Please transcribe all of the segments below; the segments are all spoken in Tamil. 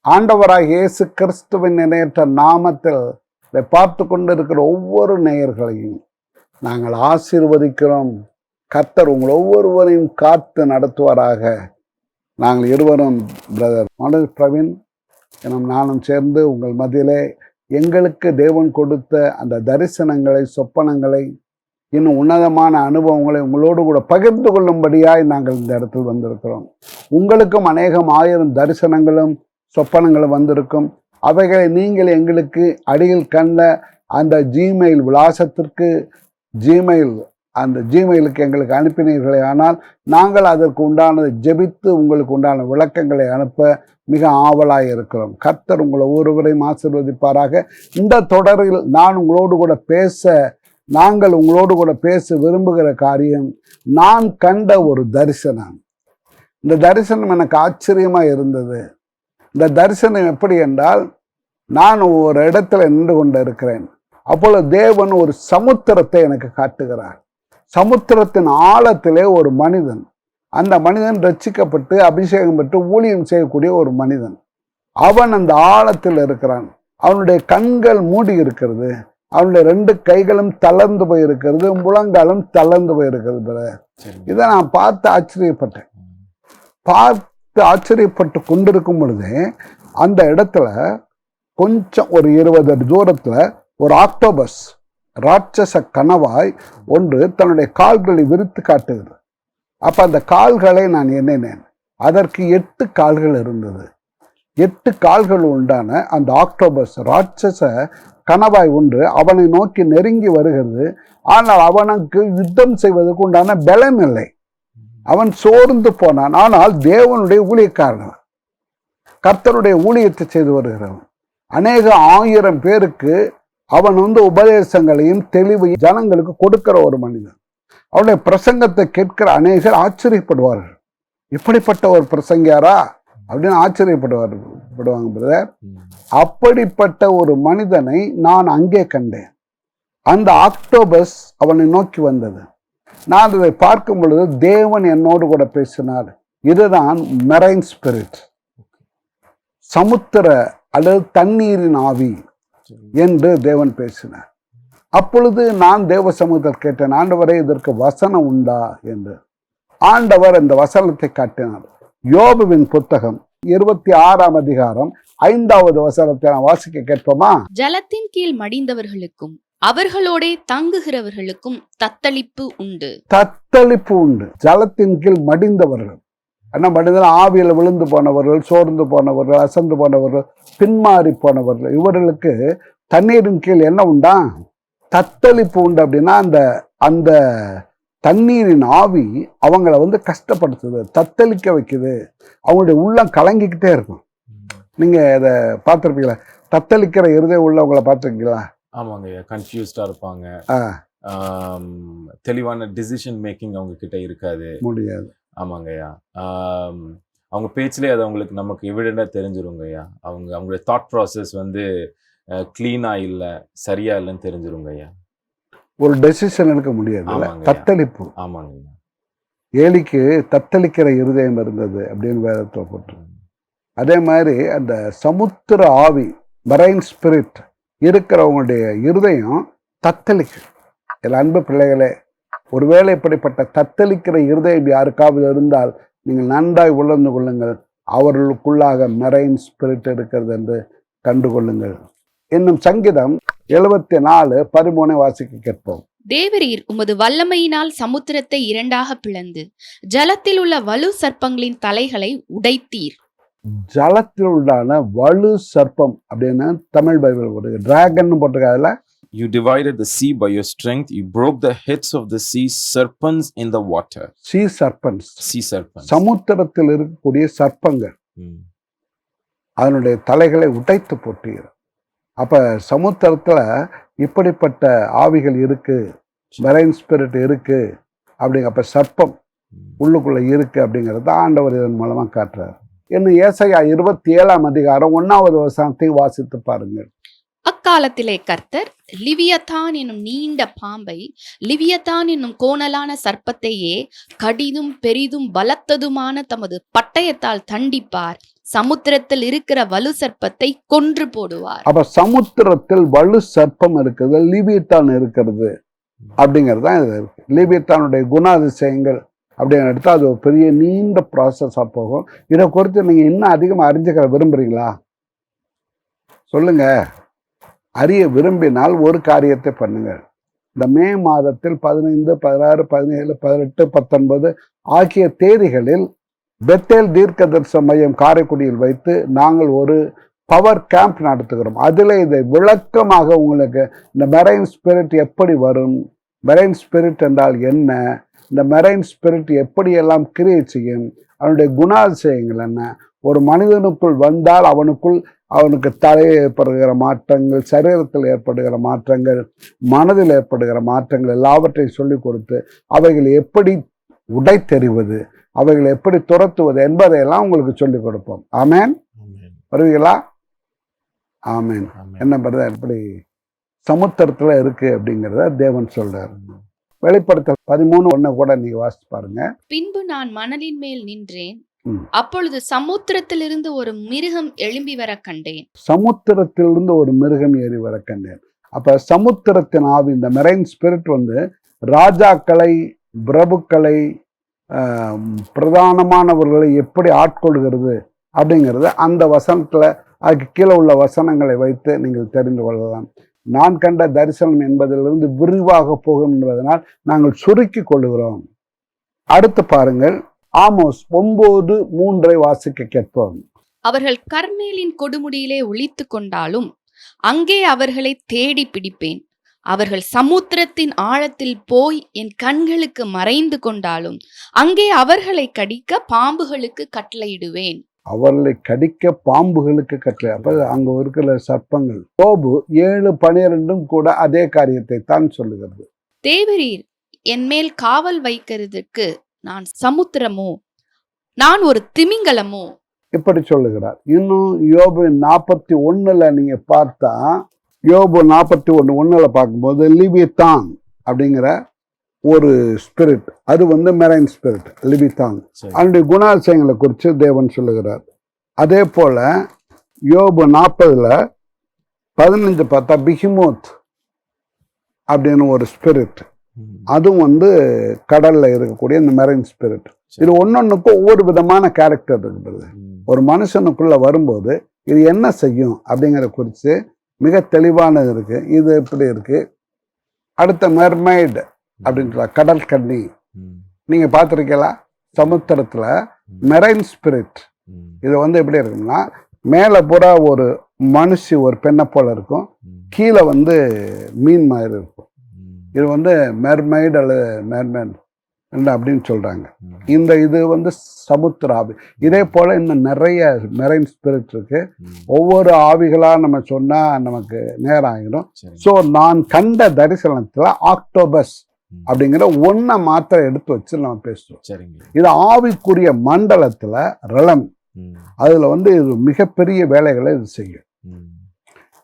ஆண்டவராகிய இயேசு கிறிஸ்துவின் இணையற்ற நாமத்தில் இதை பார்த்து கொண்டிருக்கிற ஒவ்வொரு நேயர்களையும் நாங்கள் ஆசீர்வதிக்கிறோம். கர்த்தர் உங்கள் ஒவ்வொருவரையும் காத்து நடத்துவாராக. நாங்கள் இருவரும் பிரதர் மனோஜ் பிரவீன் எனும் நானும் சேர்ந்து உங்கள் மத்தியிலே எங்களுக்கு தேவன் கொடுத்த அந்த தரிசனங்களை, சொப்பனங்களை, இன்னும் உன்னதமான அனுபவங்களை உங்களோடு கூட பகிர்ந்து கொள்ளும்படியாய் நாங்கள் இந்த இடத்தில் வந்திருக்கிறோம். உங்களுக்கும் அநேகம் 1000 தரிசனங்களும் சொப்பனங்களும் வந்திருக்கும். அவைகளை நீங்கள் எங்களுக்கு அடியில் கண்ட அந்த ஜிமெயில் விலாசத்திற்கு அந்த ஜிமெயிலுக்கு எங்களுக்கு அனுப்பினீர்களே, ஆனால் நாங்கள் அதற்கு உண்டானதை ஜெபித்து உங்களுக்கு உண்டான விளக்கங்களை அனுப்ப மிக ஆவலாக இருக்கிறோம். கர்த்தர் உங்களை ஒவ்வொருவரையும் ஆசீர்வதிப்பாராக. இந்த தொடரில் நாங்கள் உங்களோடு கூட பேச விரும்புகிற காரியம், நான் கண்ட ஒரு தரிசனம். இந்த தரிசனம் எனக்கு ஆச்சரியமாக இருந்தது. இந்த தரிசனம் எப்படி என்றால், நான் ஒரு இடத்துல நின்று கொண்டு இருக்கிறேன். அப்பொழுது தேவன் ஒரு சமுத்திரத்தை எனக்கு காட்டுகிறார். சமுத்திரத்தின் ஆழத்திலே ஒரு மனிதன், அந்த மனிதன் ரட்சிக்கப்பட்டு அபிஷேகம் பெற்று ஊழியம் செய்யக்கூடிய ஒரு மனிதன். அவன் அந்த ஆழத்தில் இருக்கிறான். அவனுடைய கண்கள் மூடி இருக்கிறது, அவனுடைய 2 கைகளும் தளர்ந்து போயிருக்கிறது, முழங்காலும் தளர்ந்து போயிருக்கிறது. இதை நான் பார்த்து ஆச்சரியப்பட்டு கொண்டிருக்கும் பொழுதே அந்த இடத்துல கொஞ்சம் ஒரு 20 அடி தூரத்துல ஒரு ஆக்டோபஸ், ராட்சச கணவாய் ஒன்று தன்னுடைய கால்களை விரித்து காட்டுகிறது. அப்ப அந்த கால்களை நான் எண்ணினேன். அதற்கு 8 கால்கள் இருந்தது. 8 கால்கள் உண்டான அந்த ஆக்டோபஸ், ராட்சச கணவாய் ஒன்று அவனை நோக்கி நெருங்கி வருகிறது. ஆனால் அவனுக்கு யுத்தம் செய்வதற்கு உண்டான பலன் இல்லை. அவன் சோர்ந்து போனான். ஆனால் தேவனுடைய ஊழியக்காரன், கர்த்தருடைய ஊழியத்தை செய்து வருகிறவன், அநேக 1000 பேருக்கு அவன் உபதேசங்களையும் தெளிவையும் ஜனங்களுக்கு கொடுக்கிற ஒரு மனிதன். அவனுடைய பிரசங்கத்தை கேட்கிற அநேகர் ஆச்சரியப்படுவார்கள். இப்படிப்பட்ட ஒரு பிரசங்கியாரா அப்படின்னு ஆச்சரியப்படுவாங்க பிரதர். அப்படிப்பட்ட ஒரு மனிதனை நான் அங்கே கண்டேன். அந்த ஆக்டோபஸ் அவனை நோக்கி வந்தது. நான் இதை பார்க்கும் பொழுது தேவன் என்னோடு கூட பேசினார். இதுதான் மெரைன் ஸ்பிரிட், சமுத்திர அல்லது தண்ணீரின் ஆவி என்று தேவன் பேசினார். அப்பொழுது நான் தேவ சமூகத்தில் கேட்டேன், ஆண்டவரே இதற்கு வசனம் உண்டா என்று. ஆண்டவர் அந்த வசனத்தை காட்டினார். யோபுவின் புத்தகம் 26ஆம் அதிகாரம் 5வது வசனத்தை நான் வாசிக்க கேட்போமா? ஜலத்தின் கீழ் மடிந்தவர்களுக்கும் அவர்களோட தங்குகிறவர்களுக்கும் தத்தளிப்பு உண்டு. ஜலத்தின் கீழ் மடிந்தவர்கள், என்ன மனிதன் ஆவியில் விழுந்து போனவர்கள், சோர்ந்து போனவர்கள், அசந்து போனவர்கள், பின்மாறி போனவர்கள், இவர்களுக்கு தண்ணீரின் கீழ் என்ன உண்டா? தத்தளிப்பு உண்டு. அப்படின்னா அந்த தண்ணீரின் ஆவி அவங்கள கஷ்டப்படுத்துது, தத்தளிக்க வைக்குது, அவங்களுடைய உள்ளம் கலங்கிக்கிட்டே இருக்கும். நீங்க இதை பார்த்துருப்பீங்களா? தத்தளிக்கிற இருதயம் உள்ளவங்களை பார்த்துருக்கீங்களா? ஆமாங்க, கன்ஃபியூஸ்டா இருப்பாங்க, தெளிவான டிசிஷன் மேக்கிங் அவங்க கிட்ட இருக்காது, முடியாது. ஆமாங்கய்யா, அவங்க பேச்சிலே அது அவங்களுக்கு நமக்கு எவிடெண்டா தெரிஞ்சிருங்கய்யா. அவங்களுடைய தாட் ப்ராசஸ் கிளீனா இல்லை, சரியா இல்லைன்னு தெரிஞ்சிருங்கய்யா. ஒரு டெசிஷன் எடுக்க முடியாது, தத்தளிப்பு. ஆமாங்கய்யா, ஏலிக்கு தத்தளிக்கிற இருதயம் இருந்தது அப்படின்னு வேதத்தில் போட்டிருக்கு. அதே மாதிரி அந்த சமுத்திர ஆவி, மெரைன் ஸ்பிரிட் இருக்கிறவங்களுடைய இருதயம் தத்தளிக்கு. என் அன்பு பிள்ளைகளே, ஒருவேளை இப்படிப்பட்ட தத்தளிக்கிற இருதயம் யாருக்காவது இருந்தால் நீங்கள் நன்றாய் உணர்ந்து கொள்ளுங்கள், அவர்களுக்குள்ளாக மெரைன் ஸ்பிரிட் இருக்கிறது என்று கண்டுகொள்ளுங்கள். இன்னும் சங்கீதம் 74:13 வாசிக்க கேட்போம். தேவரீர் உமது வல்லமையினால் சமுத்திரத்தை 2ஆக பிளந்து ஜலத்தில் உள்ள வலு சர்ப்பங்களின் தலைகளை உடைத்தீர். ஜலத்தில் உண்டான வலு சர்ப்பம் அப்படின்னு தமிழ் பைபிள் போட்டு dragon போட்டிருக்காதுல. You divided the sea by your strength. You broke the heads of the sea serpents in the water. Sea serpents. சமுத்திரத்தில் இருக்கக்கூடிய சர்ப்பங்கள், அதனுடைய தலைகளை உடைத்து போட்டீர். அப்ப சமுத்திரத்துல இப்படிப்பட்ட ஆவிகள் இருக்கு, மெரைன் ஸ்பிரிட் இருக்கு அப்படிங்க. அப்ப சர்ப்பம் உள்ளுக்குள்ள இருக்கு அப்படிங்கிறத ஆண்டவர் இதன் மூலமா காட்டுறார். இன்னும் ஏசாயா 27ஆம் அதிகாரம் 1வது வசனத்தை வாசித்து பாருங்கள். அக்காலத்திலே கர்த்தர் லிவியத்தான் என்னும் நீண்ட பாம்பை, லிவியத்தான் என்னும் கோணலான சர்ப்பத்தையே கடிதும் பெரிதும் பலத்ததுமான தமது பட்டயத்தால் தண்டிப்பார். சமுத்திரத்தில் இருக்கிற வலு சர்ப்பத்தை கொன்று போடுவார். அப்ப சமுத்திரத்தில் வலு சர்ப்பம் இருக்குது, லிபியத்தான் இருக்கிறது அப்படிங்கிறது தான் இதுல இருக்கு. லிபியத்தானுடைய குணாதிசயங்கள் அப்படின்னு எடுத்தா அது ஒரு பெரிய நீண்ட ப்ராசஸா போகும். இதை குறித்து நீங்க இன்னும் அதிகமா அறிஞ்சுக்க விரும்புறீங்களா? சொல்லுங்க. அறிய விரும்பினால் ஒரு காரியத்தை பண்ணுங்க. இந்த மே மாதத்தில் 15, 16, 17, 18, 19 ஆகிய தேதிகளில் பெத்தேல் தீர்க்க தரிசன மையம் காரைக்குடியில் வைத்து நாங்கள் ஒரு பவர் கேம்ப் நடத்துகிறோம். அதில் இதை விளக்கமாக உங்களுக்கு இந்த மெரைன் ஸ்பிரிட் எப்படி வரும், மெரைன் ஸ்பிரிட் என்றால் என்ன, இந்த மெரைன் ஸ்பிரிட் எப்படியெல்லாம் கிரியேட் செய்யும், அவனுடைய குணாதிசயங்கள் என்ன, ஒரு மனிதனுக்குள் வந்தால் அவனுக்கு தலையில் ஏற்படுகிற மாற்றங்கள், சரீரத்தில் ஏற்படுகிற மாற்றங்கள், மனதில் ஏற்படுகிற மாற்றங்கள் எல்லாவற்றையும் சொல்லிக் கொடுத்து அவைகளை எப்படி உடைத்தெறிவது, அவைகளை எப்படி துரத்துவது என்பதையெல்லாம் உங்களுக்கு சொல்லிக் கொடுப்போம். ஆமேன். வருவீங்களா? ஆமேன். என்ன பண்ணுறது எப்படி சமுத்திரத்தில் இருக்கு அப்படிங்கிறத தேவன் சொல்றார். வெளிப்படுத்தல் 13:1 கூட நீங்க வாசிச்சு பாருங்க. பின்பு நான் மணலின் மேல் நின்றேன், அப்பொழுது சமுத்திரத்திலிருந்து ஒரு மிருகம் எழும்பி வர கண்டேன். சமுத்திரத்திலிருந்து ஒரு மிருகம் ஏறி வர கண்டேன். அப்ப சமுத்திரத்தின் ஆவி, இந்த மெரைன் ஸ்பிரிட் ராஜாக்களை, பிரபுக்களை, பிரதானமானவர்களை எப்படி ஆட்கொள்கிறது அப்படிங்கிறது அந்த வசனத்துல, அதுக்கு கீழே உள்ள வசனங்களை வைத்து நீங்கள் தெரிந்து கொள்ளலாம். நான் கண்ட தரிசனம் என்பதிலிருந்து விரிவாக போகும் என்பதனால் நாங்கள் சுருக்கி கொள்ளுகிறோம். அடுத்து பாருங்கள், ஆமோஸ் 9:3 வாசிக்க கேட்போம். அவர்கள் கர்மேலின் கொடுமுடியிலே ஒளித்து கொண்டாலும் அங்கே அவர்களை தேடி பிடிப்பேன். அவர்கள் சமுத்திரத்தின் ஆழத்தில் போய் என் கண்களுக்கு மறைந்து கொண்டாலும் அங்கே அவர்களை கடிக்க பாம்புகளுக்கு கட்டளையிடுவேன். அவர்களை கடிக்க பாம்புகளுக்கு கட்டளை. அப்ப அங்க இருக்கிற சர்ப்பங்கள். யோபு 7:12 கூட அதே காரியத்தை தான் சொல்லுகிறது. தேவரீர் என் மேல் காவல் வைக்கிறதுக்கு நான் சமுத்திரமோ, நான் ஒரு திமிங்கலமோ, இப்படி சொல்லுகிறார். இன்னும் யோபு 41 நீங்க பார்த்தா, யோபு 41:1 பார்க்கும்போது லிபியத்தான் அப்படிங்கிற ஒரு ஸ்பிரிட், அது மெரைன் ஸ்பிரிட் லிபியத்தான், அதனுடைய குணாதிசயங்களை குறித்து தேவன் சொல்லுகிறார். அதே போல யோபு 40:15 பார்த்தா பிஹிமோத் அப்படின்னு ஒரு ஸ்பிரிட், அதுவும் கடல்ல இருக்கக்கூடிய இந்த மெரைன் ஸ்பிரிட். இது ஒன்னொன்னுக்கும் ஒவ்வொரு விதமான கேரக்டர் இருக்குது. ஒரு மனுஷனுக்குள்ள வரும்போது இது என்ன செய்யும் அப்படிங்கிற குறித்து மிக தெளிவானது இருக்கு. இது எப்படி இருக்கு. அடுத்த மெர்மைடு அப்படின்னு கடல் கண்ணி நீங்க பார்த்துருக்கீங்களா? சமுத்திரத்துல மெரைன் ஸ்பிரிட் இது எப்படி இருக்கும்னா, மேல பூரா ஒரு மனுஷி, ஒரு பெண்ணை போல இருக்கும், கீழே மீன் மாதிரி இருக்கும். இது மெர்மைடு அல்லது மெர்மேன் அப்படின்னு சொல்றாங்க. இது சமுத்திர ஆவி. இதே போல இன்னும் நிறைய மெரைன் ஸ்பிரிட் இருக்கு. ஒவ்வொரு ஆவிகளா நம்ம சொன்னா நமக்கு நேரம் ஆகிடும். ஸோ நான் கண்ட தரிசனத்துல ஆக்டோபஸ் அப்படிங்கிற ஒன்ன மாத்திரை எடுத்து வச்சு நம்ம பேசுவோம். இது ஆவிக்குரிய மண்டலத்துல ரலம். அதுல இது மிகப்பெரிய வேலைகளை இது செய்யும்.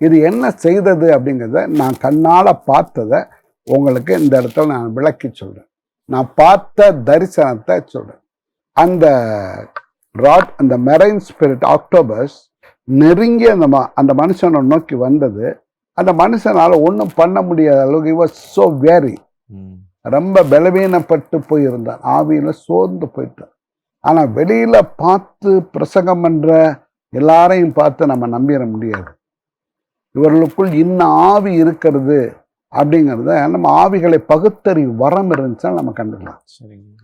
இது என்ன செய்தது அப்படிங்கிறத நான் கண்ணால பார்த்ததை உங்களுக்கு இந்த இடத்துல நான் விளக்கி சொல்றேன். நான் பார்த்த தரிசனத்தை சொல்றேன். அந்த மெரைன் ஸ்பிரிட் ஆக்டோபஸ் நெருங்கி அந்த மனுஷனை நோக்கி வந்தது. அந்த மனுஷனால ஒன்றும் பண்ண முடியாத அளவுக்கு he was so weary, ரொம்ப பலவீனப்பட்டு போயிருந்தான், ஆவியில சோர்ந்து போயிட்டான். ஆனா வெளியில பார்த்து பிரசங்கம் பண்ற எல்லாரையும் பார்த்து நம்ம நம்பிட முடியாது. இவர்களுக்குள் இன்னும் ஆவி இருக்கிறது அப்படிங்கிறத நம்ம ஆவிகளை பகுத்தறிவு வரம் இருந்துச்சுன்னா நம்ம கண்டுக்கலாம்.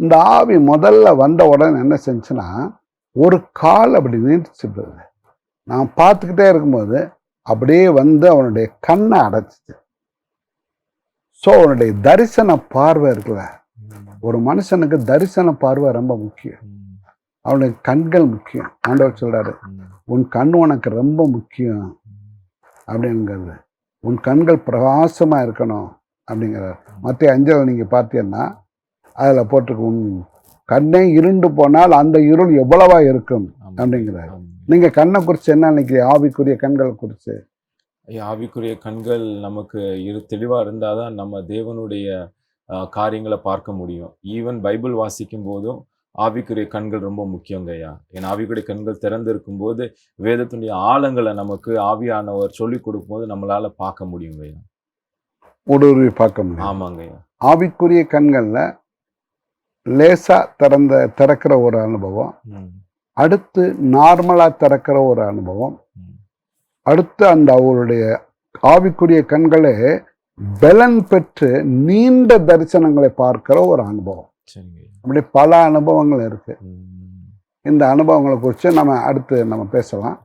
இந்த ஆவி முதல்ல வந்த உடனே என்ன செஞ்சுன்னா, ஒரு கால் அப்படி நீட்டிச்சுட்டு நான் பார்த்துக்கிட்டே இருக்கும்போது அப்படியே அவனுடைய கண்ணை அடைச்சிச்சு. ஸோ அவனுடைய தரிசன பார்வை இருக்குல்ல, ஒரு மனுஷனுக்கு தரிசன பார்வை ரொம்ப முக்கியம். அவனுடைய கண்கள் முக்கியம். ஆண்டவர் சொல்றாரு, உன் கண் உனக்கு ரொம்ப முக்கியம் அப்படிங்கிறது. உன் கண்கள் பிரகாசமா இருக்கணும் அப்படிங்கிறார். மத்திய 5 நீங்க பார்த்தீங்கன்னா அதுல போட்டிருக்கு, உன் கண்ணே இருண்டு போனால் அந்த இருள் எவ்வளவா இருக்கும் அப்படிங்கிறார். நீங்க கண்ணை குறித்து என்ன நினைக்கிறீங்க? ஆவிக்குரிய கண்களை குறித்து? ஆவிக்குரிய கண்கள் நமக்கு தெளிவா இருந்தாதான் நம்ம தேவனுடைய காரியங்களை பார்க்க முடியும். ஈவன் பைபிள் வாசிக்கும் போதும் ஆவிக்குரிய கண்கள் ரொம்ப முக்கியங்க ஐயா. ஏன்னா ஆவிக்குரிய கண்கள் திறந்து இருக்கும்போது வேதத்தினுடைய ஆழங்களை நமக்கு ஆவியானவர் சொல்லிக் கொடுக்கும்போது நம்மளால பார்க்க முடியுங்க ஐயா. ஊடுருவி பார்க்க முடியும். ஆமாங்க ஐயா. ஆவிக்குரிய கண்கள்ல லேசா திறக்கிற ஒரு அனுபவம், அடுத்து நார்மலா திறக்கிற ஒரு அனுபவம், அடுத்து அந்த அவருடைய ஆவிக்குரிய கண்களே பலன் பெற்று நீண்ட தரிசனங்களை பார்க்கிற ஒரு அனுபவம். அப்படி பல அனுபவங்கள் இருக்கு. இந்த அனுபவங்களை குறித்து நம்ம பேசலாம்.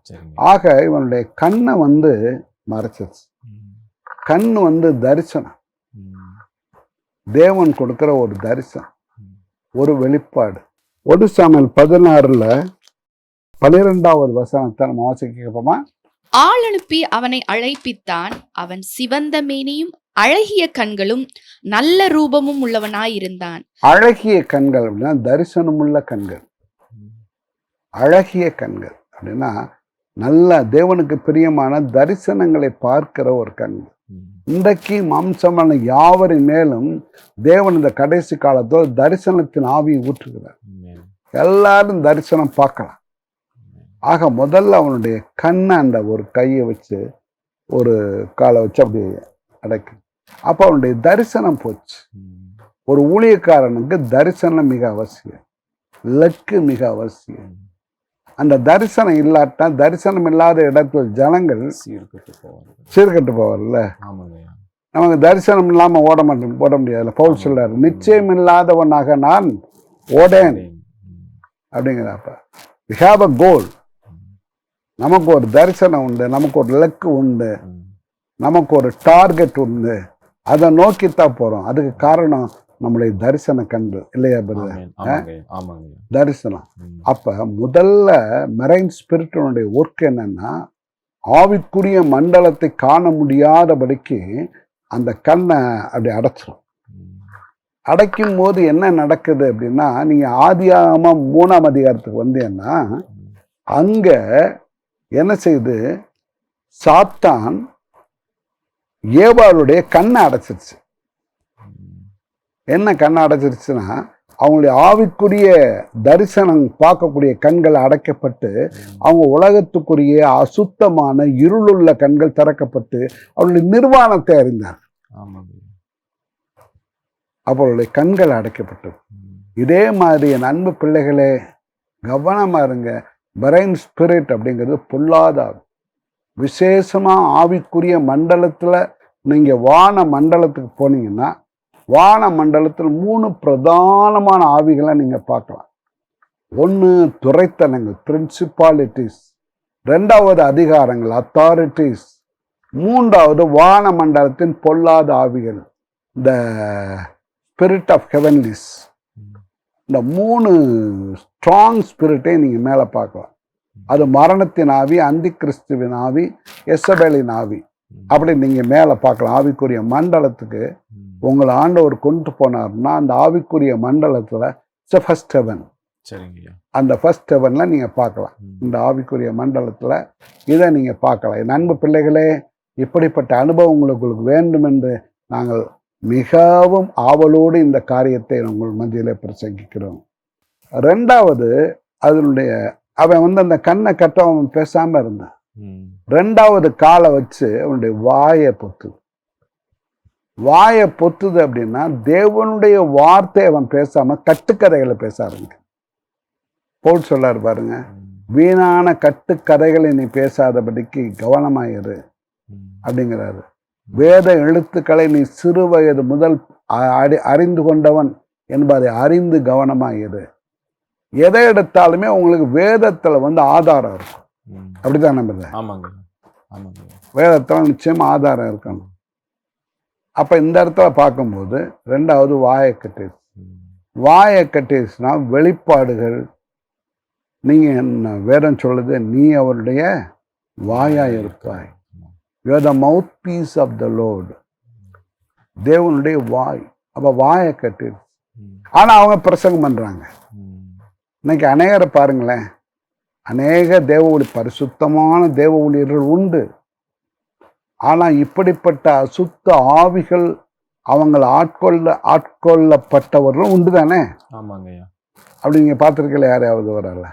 ஆக இவனுடைய கண்ணை மறைச்சிருச்சு. கண் தரிசனம், தேவன் கொடுக்கிற ஒரு தரிசனம், ஒரு வெளிப்பாடு. 1 சாமுவேல் 16 12வது வசனத்தை நம்ம வாசிக்கப்போமா? ஆள் அனுப்பி அவனை அழைப்பித்தான். அவன் சிவந்த மேனியும் அழகிய கண்களும் நல்ல ரூபமும் உள்ளவனாயிருந்தான். அழகிய கண்கள் அப்படின்னா தரிசனமுள்ள கண்கள். அழகிய கண்கள் அப்படின்னா நல்ல தேவனுக்கு பிரியமான தரிசனங்களை பார்க்கிற ஒரு கண்கள். இன்றைக்கு மாம்சமான யாவரின் மேலும் தேவன் இந்த கடைசி காலத்தோடு தரிசனத்தின் ஆவியை ஊற்றுகிறார். எல்லாரும் தரிசனம் பார்க்கலாம். ஆக முதல்ல அவனுடைய கண்ணை அந்த ஒரு கையை வச்சு ஒரு காலை வச்சு அப்படி அடைக்கு. அப்போ அவனுடைய தரிசனம் போச்சு. ஒரு ஊழியக்காரனுக்கு தரிசனம் மிக அவசியம், லக்கு மிக அவசியம். அந்த தரிசனம் இல்லாட்டா, தரிசனம் இல்லாத இடத்துல ஜனங்கள் சீர்கட்டு போவார்ல. நமக்கு தரிசனம் இல்லாம ஓட முடியாதுல்ல. பவுல் சொல்றாரு, நிச்சயம் இல்லாதவனாக நான் ஓடேன் அப்படிங்கிறப்ப we have a goal. நமக்கு ஒரு தரிசனம் உண்டு, நமக்கு ஒரு இலக்கு உண்டு, நமக்கு ஒரு டார்கெட் உண்டு. அதை நோக்கித்தான் போறோம். அதுக்கு காரணம் நம்முடைய தரிசன கண்டு இல்லையா பிரதர்? தரிசனம். அப்ப முதல்ல மெரைன் ஸ்பிரிட்டினுடைய ஒர்க் என்னன்னா, ஆவிக்குரிய மண்டலத்தை காண முடியாதபடிக்கு அந்த கண்ணை அப்படி அடைச்சிடும். அடைக்கும் போது என்ன நடக்குது அப்படின்னா, நீங்க ஆதியாகமம் 3ஆம் அதிகாரத்துக்கு வந்தீங்கன்னா அங்க என்ன செய்யுது, சாத்தான் ஏவாளுடைய கண்ணை அடைச்சிருச்சு. என்ன கண்ணை அடைச்சிருச்சுன்னா, அவங்களுடைய ஆவிக்குரிய தரிசனம் பார்க்கக்கூடிய கண்கள் அடைக்கப்பட்டு அவங்க உலகத்துக்குரிய அசுத்தமான இருளுள்ள கண்கள் திறக்கப்பட்டு அவருடைய நிர்வாணத்தை அறிந்தார். அவருடைய கண்கள் அடைக்கப்பட்டது. இதே மாதிரி என் அன்பு பிள்ளைகளே கவனமா இருங்க. பிரைன் ஸ்பிரிட் அப்படிங்கிறது பொல்லாதாகும். விசேஷமா ஆவிக்குரிய மண்டலத்துல நீங்க வான மண்டலத்துக்கு போனீங்கன்னா, வான மண்டலத்தில் 3 பிரதானமான ஆவிகளை நீங்க பார்க்கலாம். 1 துரைத்தனங்கள், பிரின்சிபாலிட்டிஸ். 2வது அதிகாரங்கள், அத்தாரிட்டிஸ். 3வது வான மண்டலத்தின் பொல்லாத ஆவிகள், த ஸ்பிரிட் ஆஃப் ஹெவன்லிஸ். இந்த 3 ஸ்ட்ராங் ஸ்பிரிட்டை நீங்க மேல பார்க்கலாம். அது மரணத்தின் ஆவி, அந்தி கிறிஸ்துவின் ஆவி, எசபேலின் ஆவி. அப்படி நீங்க மேல பார்க்கலாம். ஆவிக்குரிய மண்டலத்துக்கு உங்களை ஆண்டவர் கொண்டு போனார்னா, அந்த ஆவிக்குரிய மண்டலத்துல ஃபர்ஸ்ட் ஹெவன். அந்த ஃபர்ஸ்ட் ஹெவன்ல நீங்க பார்க்கலாம். இந்த ஆவிக்குரிய மண்டலத்துல இதை நீங்க பார்க்கலாம். என் அன்பு பிள்ளைகளே, இப்படிப்பட்ட அனுபவம் உங்களுக்கு வேண்டும் என்று நாங்கள் மிகவும் ஆவலோடு இந்த காரியத்தை உங்கள் மத்தியிலே பிரசங்கிக்கிறோம். 2வது அதனுடைய அவன் அந்த கண்ணை கட்ட அவன் பேசாம இருந்தான். 2வது காலை வச்சு அவனுடைய வாயை பொத்துது அப்படின்னா, தேவனுடைய வார்த்தை அவன் பேசாம கட்டுக்கதைகளை பேச ஆரம்பிக்க. போல் சொல்லாரு பாருங்க, வீணான கட்டுக்கதைகளை நீ பேசாதபடிக்கு கவனமாயிரு அப்படிங்கிறாரு. வேத எழுத்துக்களை நீ சிறு வயது முதல் அறிந்து கொண்டவன் என்பதை அறிந்து கவனமாயிரு. எதை எடுத்தாலுமே உங்களுக்கு வேதத்துல ஆதாரம் இருக்கும். அப்படித்தான் நம்ம வேதத்துல நிச்சயமா ஆதாரம் இருக்கணும். அப்ப இந்த இடத்துல பார்க்கும்போது 2வது வாயை கட்டிடுச்சுன்னா வெளிப்பாடுகள். நீங்க என்ன வேதம் சொல்லுது, நீ அவருடைய வாயாய் இருப்பாய். You are the mouthpiece of the Lord. தேவனுடைய வாய். அப்ப வாயை கட்டிடுச்சு. ஆனா அவங்க பிரசங்கம் பண்றாங்க. இன்னைக்கு அநேகரை பாருங்களேன், அநேக தேவ ஊழி, பரிசுத்தமான தேவ ஊழியர்கள் உண்டு. ஆனா இப்படிப்பட்ட அசுத்த ஆவிகள் அவங்களை ஆட்கொள்ளப்பட்டவர்களும் உண்டு தானே. அப்படி நீங்கள் பார்த்துருக்கல யாரையாவது வரல?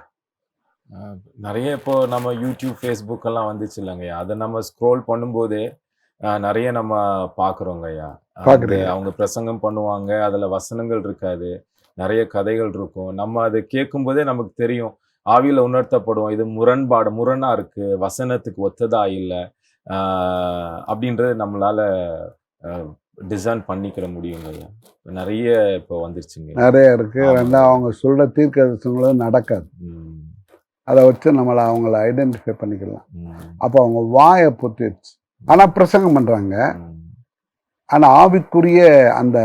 நிறைய இப்போ நம்ம யூடியூப் ஃபேஸ்புக் எல்லாம் வந்துச்சு இல்லைங்கய்யா, அதை நம்ம ஸ்க்ரோல் பண்ணும்போதே நிறைய நம்ம பார்க்குறோங்கய்யா. பார்க்குறீங்க? அவங்க பிரசங்கம் பண்ணுவாங்க, அதில் வசனங்கள் இருக்காது, நிறைய கதைகள் இருக்கும். நம்ம அதை கேட்கும்போதே நமக்கு தெரியும், ஆவியில் உணர்த்தப்படுவோம், இது முரணா இருக்கு, வசனத்துக்கு ஒத்ததா இல்லை அப்படின்றது நம்மளால டிசைன் பண்ணிக்கிற முடியுங்கய்யா. நிறைய இப்போ வந்துருச்சுங்க, நிறைய இருக்கு. ரெண்டாவது அவங்க சொல்ற தீர்க்கதரிசனங்களும் நடக்காது. அதை வச்சு நம்மளை அவங்கள ஐடென்டிஃபை பண்ணிக்கலாம். அப்போ அவங்க வாயை பொத்திடுச்சு, ஆனால் பிரசங்கம் பண்ணுறாங்க, ஆனால் ஆவிக்குரிய அந்த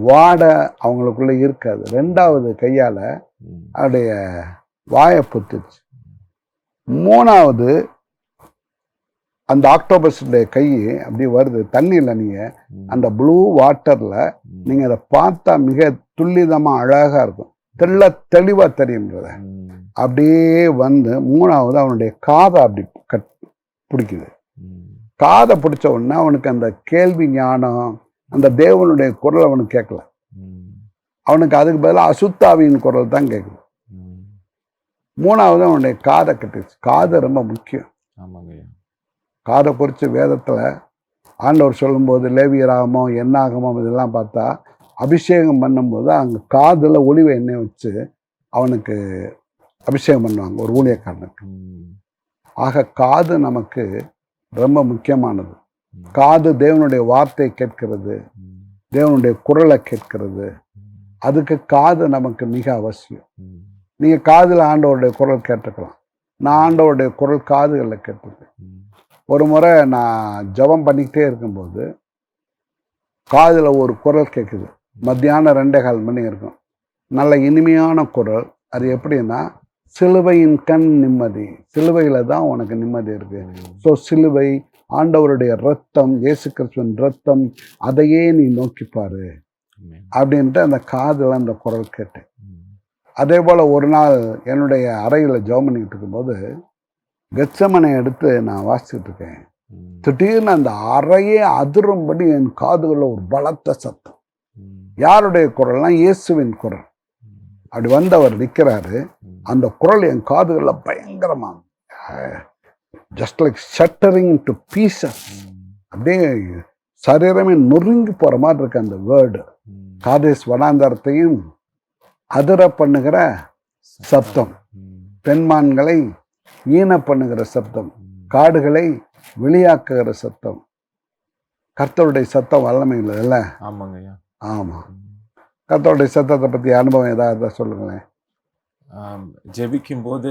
வாடை அவங்களுக்குள்ள இருக்காது. ரெண்டாவது கையால் அவருடைய வாயை பொத்திடுச்சு. மூணாவது அந்த ஆக்டோபஸுடைய கை அப்படி வருது தண்ணியில். நீங்கள் அந்த ப்ளூ வாட்டரில் நீங்கள் அதை பார்த்தா மிக துல்லிதமாக அழகாக இருக்கும், தெளிவாக தெரியுன்றத. அப்படியே வந்து மூணாவது அவனுடைய காதை அப்படி பிடிக்குது. காதை பிடிச்ச உடனே அவனுக்கு அந்த கேள்வி ஞானம், அந்த தேவனுடைய குரல் அவனுக்கு கேட்கல. அவனுக்கு அதுக்கு பதிலாக அசுத்தாவியின் குரல் தான் கேட்குது. மூணாவது அவனுடைய காதை கட்டுச்சு. காது ரொம்ப முக்கியம். காதை குறித்து வேதத்தில் ஆண்டவர் சொல்லும்போது லேவியராகமோ என்னாகமோ இதெல்லாம் பார்த்தா அபிஷேகம் பண்ணும்போது அங்கே காதில் ஒளிவை எண்ணெய் வச்சு அவனுக்கு அபிஷேகம் பண்ணுவாங்க ஒரு ஊழியக்காரனுக்கு. ஆக காது நமக்கு ரொம்ப முக்கியமானது. காது தேவனுடைய வார்த்தை கேட்கிறது, தேவனுடைய குரலை கேட்கிறது. அதுக்கு காது நமக்கு மிக அவசியம். நீங்கள் காதில் ஆண்டவருடைய குரல் கேட்டுக்கலாம். நான் ஆண்டவருடைய குரல் காதுகளில் கேட்டிருக்கேன். ஒரு முறை நான் ஜெபம் பண்ணிக்கிட்டே இருக்கும்போது காதில் ஒரு குரல் கேட்குது. மத்தியானம் 2:15 மணி இருக்கும். நல்ல இனிமையான குரல். அது எப்படின்னா, சிலுவையின் கண் நிம்மதி, சிலுவையில் தான் உனக்கு நிம்மதி இருக்கு. ஸோ சிலுவை, ஆண்டவருடைய ரத்தம், இயேசு கிறிஸ்துவின் ரத்தம், அதையே நீ நோக்கிப்பாரு அப்படின்ட்டு அந்த காதில் அந்த குரல் கேட்டேன். அதே போல் ஒரு நாள் என்னுடைய அறையில் ஜெபம் பண்ணிக்கிட்டு இருக்கும்போது கெத்செமனை எடுத்து நான் வாசிச்சுட்டு இருக்கேன். திடீர்னு அந்த அறையே அதிரும்படி என் காதுகளில் ஒரு பலத்த சத்தம். யாருடைய குரல்னா இயேசுவின் குரல். அப்படி வந்து அவர் நிற்கிறாரு. அந்த குரல் என் காதுகளில் பயங்கரமாக, just like shuttering to pieces, அப்படியே சரீரமே நொறுங்கி போகிற மாதிரி இருக்கு அந்த வேர்டு. காதேஸ் வனாந்தரத்தையும் அதிர பண்ணுகிற சத்தம், பெண்மான்களை ஈன பண்ணுகிற சத்தம், காடுகளை வெளியாக்குகிற சத்தம். கர்த்தருடைய சத்தம் வல்லமை இல்லைல்ல? ஆமாங்கய்யா. ஆமாம். கர்த்தருடைய சத்தத்தை பற்றி அனுபவம் ஏதாவது சொல்லுங்களேன். ஜெபிக்கும் போது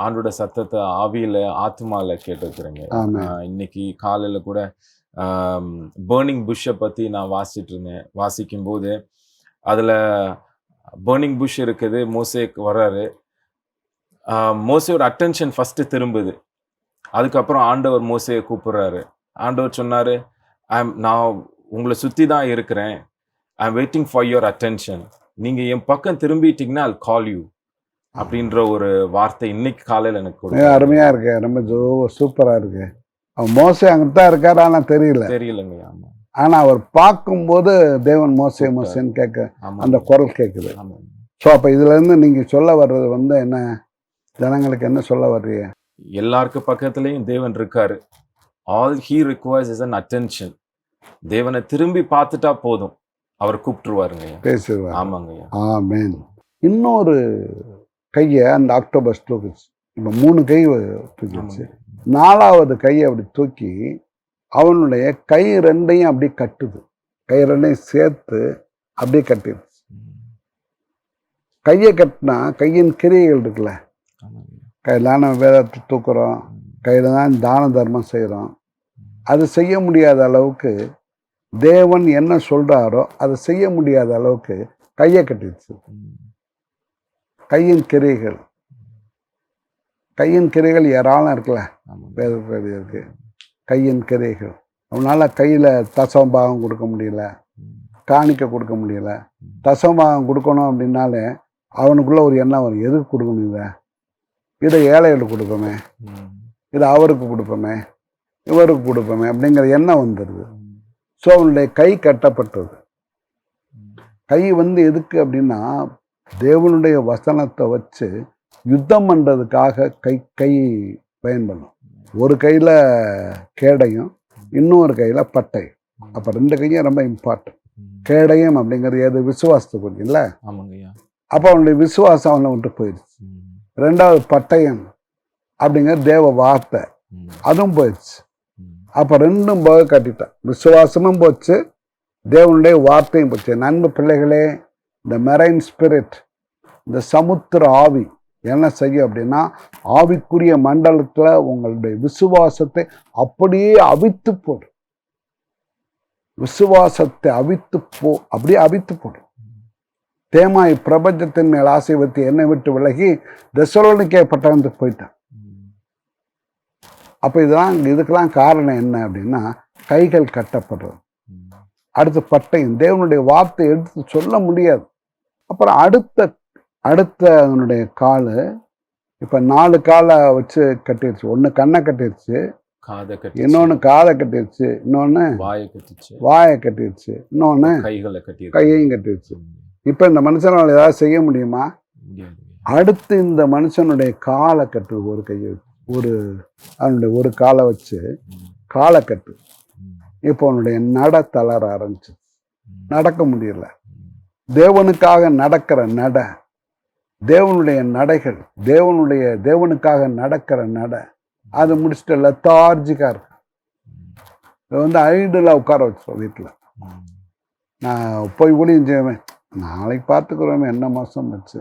ஆண்டோட சத்தத்தை ஆவியில் ஆத்மாவில் கேட்டுக்கிறேங்க. இன்னைக்கு காலையில் கூட பேர்னிங் புஷ்ஷை பற்றி நான் வாசிச்சுட்டு இருந்தேன். வாசிக்கும் போது அதில் பேர்னிங் புஷ் இருக்குது, மோசேக்கு வர்றாரு. மோசேயோட அட்டென்ஷன் ஃபஸ்ட்டு திரும்புது. அதுக்கப்புறம் ஆண்டவர் மோசேயை கூப்பிட்றாரு. ஆண்டவர் சொன்னார், நான் உங்களை சுற்றி தான் இருக்கிறேன், I am waiting for your attention, நீங்கள் என் பக்கம் திரும்பிட்டீங்கன்னா ஐல் கால் யூ அப்படின்ற ஒரு வார்த்தை இன்னைக்கு காலையில் எனக்கு அருமையாக இருக்கு, ரொம்ப சூப்பராக இருக்கு. அவன் மோசே அங்கே தான் இருக்காரு, ஆனால் தெரியலங்க. ஆமாம். ஆனால் அவர் பார்க்கும்போது தேவன் மோசேன்னு கேட்க அந்த குரல் கேட்குது. ஸோ அப்போ இதுலேருந்து நீங்கள் சொல்ல வர்றது வந்து என்ன, ஜனங்களுக்கு என்ன சொல்ல வர்றீங்க? எல்லாருக்கு பக்கத்துலேயும் தேவன் இருக்காரு. All he requires is an attention. தேவனை திரும்பி பார்த்துட்டா போதும், அவர் கூப்பிட்டுருவாருங்க, பேசுவார். ஆமாங்க. ஆமென். இன்னொரு கையை அந்த ஆக்டோபஸ் தூக்குச்சு. இப்போ 3 கை தூக்கிச்சு. 4வது கையை அப்படி தூக்கி அவனுடைய கை 2ஐயும் அப்படி கட்டுது. கை 2ஐயும் சேர்த்து அப்படியே கட்டிடுச்சு. கையை கட்டினா கையின் கிரியைகள் இருக்குல்ல, கையில் தானே வேதத்தை தூக்குறோம், கையில் தான் தான தர்மம் செய்கிறோம். அது செய்ய முடியாத அளவுக்கு தேவன் என்ன சொல்கிறாரோ அதை செய்ய முடியாத அளவுக்கு கையை கட்டிடுச்சு. கையின் கிரைகள் ஏராளம் இருக்குல்ல, வேதத்தில் இருக்கு. கையின் கிரைகள், அவனால் கையில் தசமபாகம் கொடுக்க முடியல, காணிக்க கொடுக்க முடியல. தசமபாகம் கொடுக்கணும் அப்படின்னாலே அவனுக்குள்ள ஒரு எண்ணம் வரும், எதுக்கு கொடுக்கணும், இதை ஏழைகளுக்கு கொடுப்போமே, இதை அவருக்கு கொடுப்போமே, இவருக்கு கொடுப்போமே அப்படிங்கிற எண்ணம் வந்துடுது. ஸோ அவனுடைய கை கட்டப்பட்டது. கை வந்து எதுக்கு அப்படின்னா தேவனுடைய வசனத்தை வச்சு யுத்தம் பண்ணுறதுக்காக கை பயன்படும். ஒரு கையில் கேடயம், இன்னொரு கையில் பட்டயம். அப்போ 2 கையும் ரொம்ப இம்பார்ட்டன்ட். கேடயம் அப்படிங்கிறது எது? விசுவாசத்தை குறிக்குல்ல. அப்போ அவனுடைய விசுவாசம் அவனை விட்டு போயிடுச்சு. 2வது பட்டயம் அப்படிங்கிறது தேவ வார்த்தை, அதுவும் போயிடுச்சு. அப்போ 2ம் போக கட்டிட்டான். விசுவாசமும் போச்சு, தேவனுடைய வார்த்தையும் போச்சு. நண்பு பிள்ளைகளே, இந்த மெரைன் ஸ்பிரிட், இந்த சமுத்திர ஆவி என்ன செய்யும் அப்படின்னா, ஆவிக்குரிய மண்டலத்தில் உங்களுடைய விசுவாசத்தை அப்படியே அவித்து போடும். விசுவாசத்தை அப்படியே அவித்து போடும். தேமாய் பிரபஞ்சத்தின் மேல் ஆசை வைத்து என்னை விட்டு விலகி தெசலோனிக்கே பட்டணத்துக்கு போயிட்டான். அப்போ இதுக்கெல்லாம் காரணம் என்ன அப்படின்னா, கைகள் கட்டப்படுறது. அடுத்து பட்டயம், தேவனுடைய வார்த்தை எடுத்து சொல்ல முடியாது. அப்புறம் அடுத்த அவனுடைய காலு, இப்போ 4 காலை வச்சு கட்டிடுச்சு. ஒன்று கண்ணை கட்டிடுச்சு, இன்னொன்று காதை கட்டிடுச்சு, இன்னொன்று வாயை கட்டிடுச்சு, இன்னொன்று கையையும் கட்டிடுச்சு. இப்போ இந்த மனுஷனால் ஏதாவது செய்ய முடியுமா? அடுத்து இந்த மனுஷனுடைய காலை கட்டு, ஒரு கையை அவனுடைய ஒரு காலை வச்சு காலை கட்டு. இப்போ அவனுடைய நட தளர ஆரம்பிச்சு, நடக்க முடியல. தேவனுக்காக நடக்கிற தேவனுடைய நடைகள், தேவனுக்காக நடக்கிற அது முடிச்சுட்டு லெத்தார்ஜிக்காக இருக்கு. இது ஐடியலாக உட்கார வச்சோம் வீட்டில். நான் போய் ஊழியம் செய்வேன், நாளைக்கு பார்த்துக்கிறோமே, என்ன மாதம் வச்சு.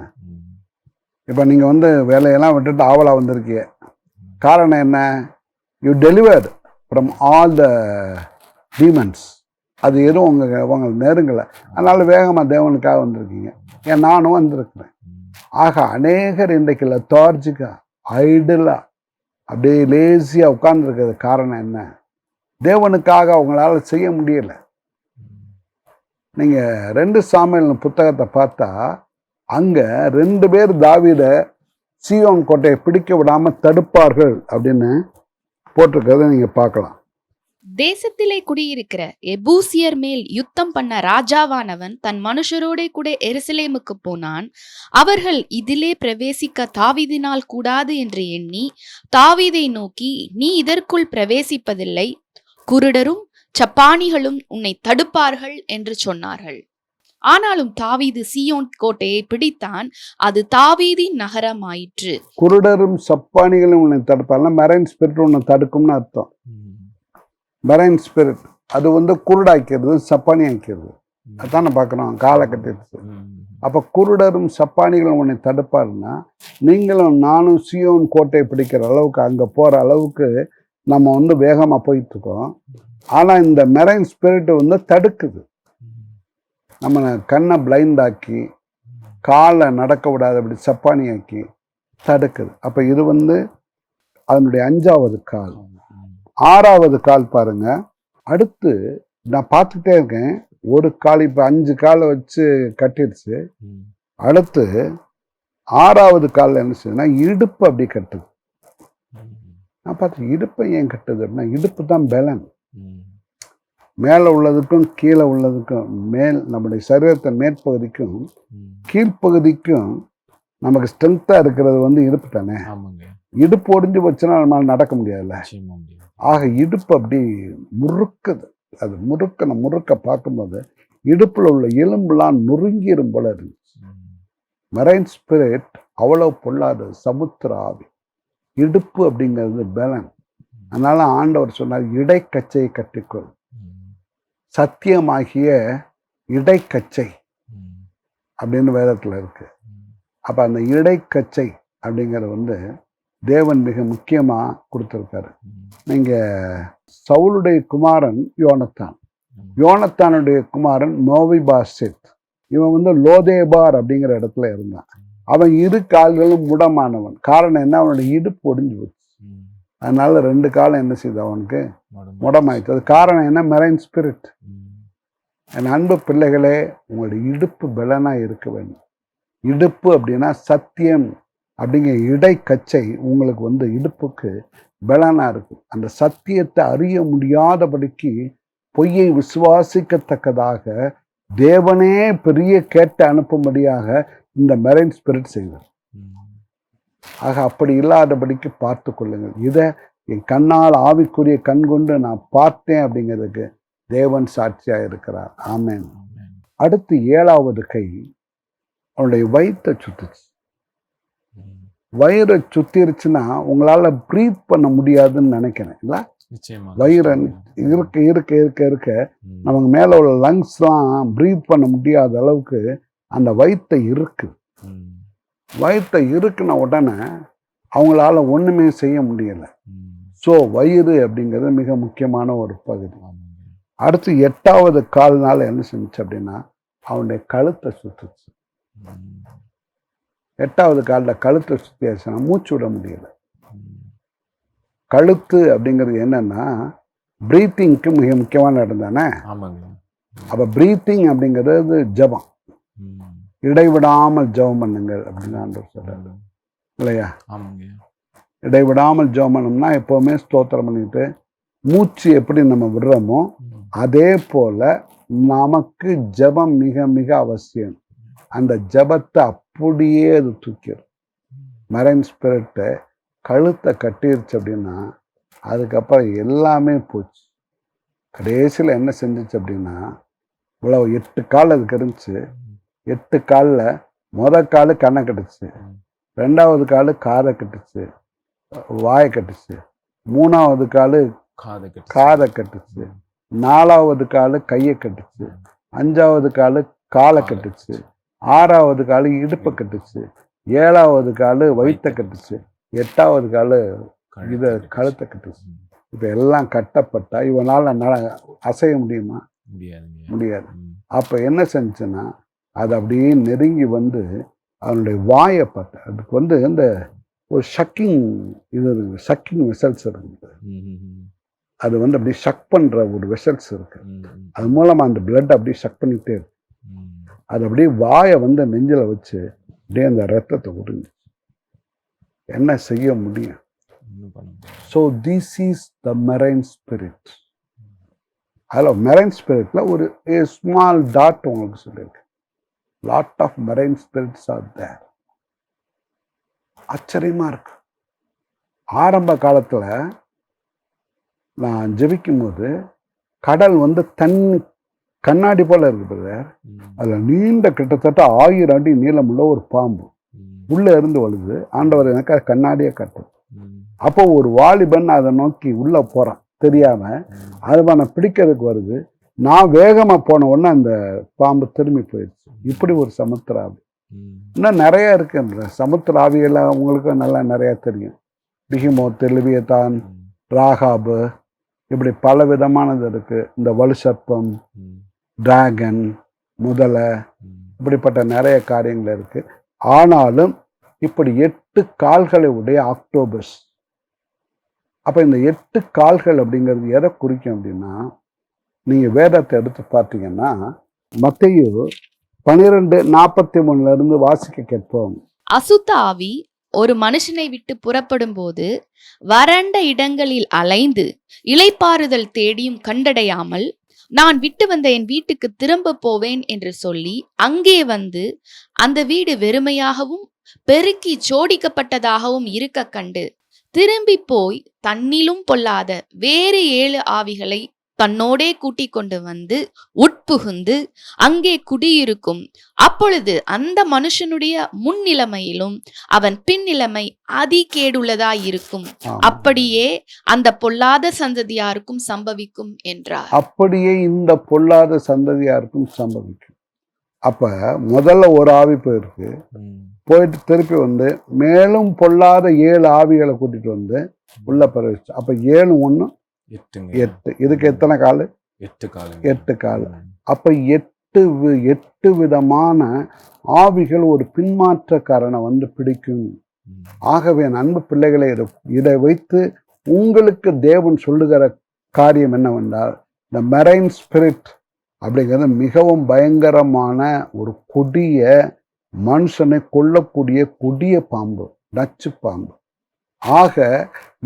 இப்போ நீங்கள் வேலையெல்லாம் விட்டுட்டு ஆவலாக வந்திருக்கீங்க. காரணம் என்ன? You delivered from all the demons. அது எதுவும் உங்களை நெருங்கலை, அதனால் வேகமாக தேவனுக்காக வந்திருக்கீங்க. ஏன் நானும் வந்திருக்கிறேன். ஆக அநேகர் இன்றைக்கு லெத்தார்ஜிக்கா, ஐடியலாக அப்படியே லேசியாக உட்கார்ந்துருக்கிறது காரணம் என்ன? தேவனுக்காக அவங்களால செய்ய முடியலை. நீங்கள் 2 சாமுவேல் புத்தகத்தை பார்த்தா அங்கே 2 பேர் தாவீதை சீயோன் கோட்டையை பிடிக்க விடாமல் தடுப்பார்கள் அப்படின்னு போட்டிருக்கிறத நீங்கள் பார்க்கலாம். தேசத்திலே குடியிருக்கிற எபூசியர் மேல் யுத்தம் பண்ண ராஜாவானவன் தன் மனுஷரோட கூட எருசலேமுக்கு போனான். அவர்கள் இதிலே பிரவேசிக்க தாவீதினால் கூடாது என்று எண்ணி தாவீதை நோக்கி, நீ இதற்குள் பிரவேசிப்பதில்லை, குருடரும் சப்பானிகளும் உன்னை தடுப்பார்கள் என்று சொன்னார்கள். ஆனாலும் தாவீது சீயோன் கோட்டையை பிடித்தான், அது தாவீதின் நகரமாயிற்று. குருடரும் சப்பானிகளும் உன்னை தடுப்பார்கள், மெரைன் ஸ்பிரிட் உன்னை தடுக்கும்னு அர்த்தம். மெரைன் ஸ்பிரிட் அது குருடாக்கிறது, சப்பானி ஆக்கிறது. அதான பார்க்குறோம், காலை கட்டிடுச்சு. அப்போ குருடரும் சப்பானிகளும் உன்னை தடுப்பாருன்னா, நீங்களும் நானும் சீயோன் கோட்டையை பிடிக்கிற அளவுக்கு, அங்கே போகிற அளவுக்கு நம்ம வேகமாக போயிட்டுருக்கோம். ஆனால் இந்த மெரைன் ஸ்பிரிட் தடுக்குது. நம்ம கண்ணை பிளைண்டாக்கி, காலை நடக்க விடாத அப்படி சப்பானியாக்கி தடுக்குது. அப்போ இது அதனுடைய 5வது கால். 6வது கால் பாருங்க. அடுத்து நான் பார்த்துட்டே இருக்கேன், ஒரு கால் இப்போ 5 காலை வச்சு கட்டிடுச்சு. அடுத்து 6வது காலில் என்ன செய்யுதுன்னா, இடுப்பு அப்படி கட்டுது. நான் பார்த்து இடுப்பை ஏன் கட்டுது அப்படின்னா, இடுப்பு தான் பலன். மேலே உள்ளதுக்கும் கீழே உள்ளதுக்கும், நம்முடைய சரீரத்தை மேற்பகுதிக்கும் கீழ்ப்பகுதிக்கும் நமக்கு ஸ்ட்ரென்த்தாக இருக்கிறது இடுப்பு தானே. இடுப்பு ஒடிஞ்சு போச்சுன்னா நம்மளால் நடக்க முடியாதுல்ல. ஆக இடுப்பு அப்படி முறுக்குது. அது முறுக்க பார்க்கும்போது இடுப்பில் உள்ள எலும்புலாம் நொறுங்கிரும் போல இருந்துச்சு. மெரைன் ஸ்பிரிட் அவ்வளோ பொல்லாது, சமுத்திர ஆவி. இடுப்பு அப்படிங்கிறது பலன். அதனால ஆண்டவர் சொன்னார், இடைக்கச்சையை கட்டிக்கொள். சத்தியமாகிய இடைக்கச்சை அப்படின்னு வேதத்தில் இருக்கு. அப்போ அந்த இடைக்கச்சை அப்படிங்கிறது தேவன் மிக முக்கியமாக கொடுத்துருக்காரு. நீங்கள் சவுலுடைய குமாரன் யோனத்தானுடைய குமாரன் மோவிபாசெத். இவன் லோதேபார் அப்படிங்கிற இடத்துல இருந்தான். அவன் 2 கால்களும் முடமானவன். காரணம் என்ன? அவனுடைய இடுப்பு ஒடிஞ்சு போச்சு. அதனால 2 காலம் என்ன செய்து அவனுக்கு முடமாயிடுச்சு. அது காரணம் என்ன? Marine spirit. என் அன்பு பிள்ளைகளே, உங்களுடைய இடுப்பு பலனாக இருக்க வேண்டும். இடுப்பு அப்படின்னா சத்தியம் அப்படிங்கிற இடைக்கச்சை உங்களுக்கு இடுப்புக்கு பலனாக இருக்கும். அந்த சத்தியத்தை அறிய முடியாதபடிக்கு பொய்யை விசுவாசிக்கத்தக்கதாக தேவனே பெரிய கேட்டு அனுப்பும்படியாக இந்த மெரைன் ஸ்பிரிட் செய்தது. ஆக அப்படி இல்லாதபடிக்கு பார்த்து கொள்ளுங்கள். இதை என் கண்ணால் ஆவிக்குரிய கண் கொண்டு நான் பார்த்தேன் அப்படிங்கிறதுக்கு தேவன் சாட்சியாக இருக்கிறார். ஆமென். அடுத்து 7வது கை அவனுடைய வயிற்றை சுத்துச்சு. வயிறை சுத்திருச்சுன்னா உங்களால ப்ரீத் பண்ண முடியாதுன்னு நினைக்கிறேன் இல்ல. வயிறு இருக்க இருக்க இருக்க இருக்க நமக்கு மேல உள்ள லங்ஸ்லாம் ப்ரீத் பண்ண முடியாத அளவுக்கு அந்த வயிற்றை இருக்கு. வயிற்றை இருக்குன உடனே அவங்களால ஒண்ணுமே செய்ய முடியல. ஸோ வயிறு அப்படிங்கிறது மிக முக்கியமான ஒரு பகுதி. அடுத்து 8வது கால்னால என்ன செஞ்சுச்சு அப்படின்னா அவனுடைய கழுத்தை சுத்துச்சு. 8வது காலில் கழுத்தை சுத்தியாச்சுன்னா மூச்சு விட முடியல. கழுத்து அப்படிங்கிறது என்னன்னா பிரீத்திங்க்கு மிக முக்கியமான இடம் தானே. அப்ப பிரீத்திங் அப்படிங்கிறது ஜபம். இடைவிடாமல் ஜபம் பண்ணுங்கள் அப்படின்னு ஆண்டவர் சொல்றாரு இல்லையா. இடைவிடாமல் ஜபம் பண்ணோம்னா எப்பவுமே ஸ்தோத்திரம் பண்ணிட்டு மூச்சு எப்படி நம்ம விடுறோமோ அதே போல நமக்கு ஜபம் மிக மிக அவசியம். அந்த ஜபத்தை அப்படியே அது தூக்கிடும். மெரைன் ஸ்பிரிட்டை கழுத்தை கட்டிருச்சு அப்படின்னா அதுக்கப்புறம் எல்லாமே போச்சு. கடைசியில் என்ன செஞ்சிச்சு அப்படின்னா இவ்வளோ 8 கால் அதுக்கு இருந்துச்சு. 8 காலில் கால் கண்ணை கட்டுச்சு, 2வது கால் காதை கட்டுச்சு, வாயை கட்டுச்சு, 3வது கால் காதை கட்டுச்சு, 4வது கால் கையை கட்டுச்சு, 5வது கால் காலை கட்டுச்சு, 6வது கால் இடுப்பை கட்டுச்சு, 7வது கால் வயிற்றை கட்டுச்சு, 8வது கால் இதை கழுத்தை கட்டுச்சு. இப்போ எல்லாம் கட்டப்பட்டா இவனால் அசைய முடியுமா? முடியாது. அப்போ என்ன செஞ்சுன்னா அது அப்படியே நெருங்கி வந்து அவனுடைய வாயை பார்த்து அதுக்கு இந்த ஒரு ஷக்கிங் இது இருக்குது, ஷக்கிங் வெசல்ஸ் இருக்குது. அது அப்படியே ஷக் பண்ணுற ஒரு வெசல்ஸ் இருக்கு. அது மூலமாக அந்த பிளட் அப்படியே ஷக் பண்ணிகிட்டே இருக்கு. அது அப்படியே வாயை நெஞ்சில் வச்சு அப்படியே அந்த ரத்தத்தை உறிஞ்சி என்ன செய்ய முடியும்? So this is the marine spirit. அதில் மெரைன் ஸ்பிரிட்ல ஒரு ஸ்மால் டாட் உங்களுக்கு சொல்லியிருக்கு. Lot of marine spirits are there. ஆச்சரியமா இருக்கு. ஆரம்ப காலத்துல நான் ஜெபிக்கும் போது கடல் தண்ணி கண்ணாடி போல இருக்கு பிரதர். அதுல நீண்ட கிட்டத்தட்ட 1000 அடி நீளமுள்ள ஒரு பாம்பு உள்ள இருந்து வருது. ஆண்டவர் எனக்கு அது கண்ணாடியே கட்டும். அப்போ ஒரு வாலிபன் அதை நோக்கி உள்ள போறான் தெரியாம. அது பிடிக்கிறதுக்கு வருது. நான் வேகமா போன உடனே அந்த பாம்பு திரும்பி போயிடுச்சு. இப்படி ஒரு சமுத்திர ஆவி இன்னும் நிறைய இருக்குன்ற சமுத்திர ஆவியெல்லாம் உங்களுக்கு நல்லா நிறைய தெரியும். பிகிமோத், லிவியதான், ராகாபு, இப்படி பல விதமானது இருக்கு. இந்த வலுசர்ப்பம், டிராகன், முதலை, இப்படிப்பட்ட நிறைய காரியங்கள் இருக்கு. ஆனாலும் இப்படி 8 கால்களை உடைய ஆக்டோபஸ். அப்ப இந்த 8 கால்கள் அப்படிங்கிறது எதை குறிக்கும் அப்படின்னா நீங்க வேதத்தை எடுத்து பார்த்தீங்கன்னா மத்தேயு 12:43 வாசிக்க கேட்போம். அசுத்த ஆவி ஒரு மனுஷனை விட்டு புறப்படும் போது வறண்ட இடங்களில் அலைந்து இளைப்பாறுதல் தேடியும் கண்டடையாமல் நான் விட்டு வந்த என் வீட்டுக்கு திரும்ப போவேன் என்று சொல்லி அங்கே அந்த வீடு வெறுமையாகவும் பெருக்கி சோடிக்கப்பட்டதாகவும் இருக்க கண்டு திரும்பி போய் தன்னிலும் பொல்லாத வேறு 7 ஆவிகளை தன்னோடே கூட்டிக் கொண்டு உட்புகுந்து அங்கே குடியிருக்கும். அப்பொழுது அந்த மனுஷனுடைய முன்னிலைமையிலும் அவன் பின்னிலைமை அதிகேடுள்ளதாயிருக்கும். அப்படியே அந்த பொல்லாத சந்ததியாருக்கும் சம்பவிக்கும் என்றார். அப்படியே இந்த பொல்லாத சந்ததியாருக்கும் சம்பவிக்கும். அப்ப முதல்ல ஒரு ஆவி போயிட்டு திருப்பி மேலும் பொல்லாத 7 ஆவிகளை கூட்டிட்டு உள்ள பிரவேசிச்சு. அப்ப 7 1 8. இதுக்கு எத்தனை கால்? 8 கால். அப்ப 8 விதமான ஆவிகள் ஒரு பின்மாற்றக்காரனை பிடிக்கும். ஆகவே அன்பு பிள்ளைகளை இதை வைத்து உங்களுக்கு தேவன் சொல்லுகிற காரியம் என்னவென்றால் இந்த மெரைன் ஸ்பிரிட் அப்படிங்கிறது மிகவும் பயங்கரமான ஒரு கொடிய மனுஷனை கொல்லக்கூடிய கொடிய பாம்பு, நச்சு பாம்பு. ஆக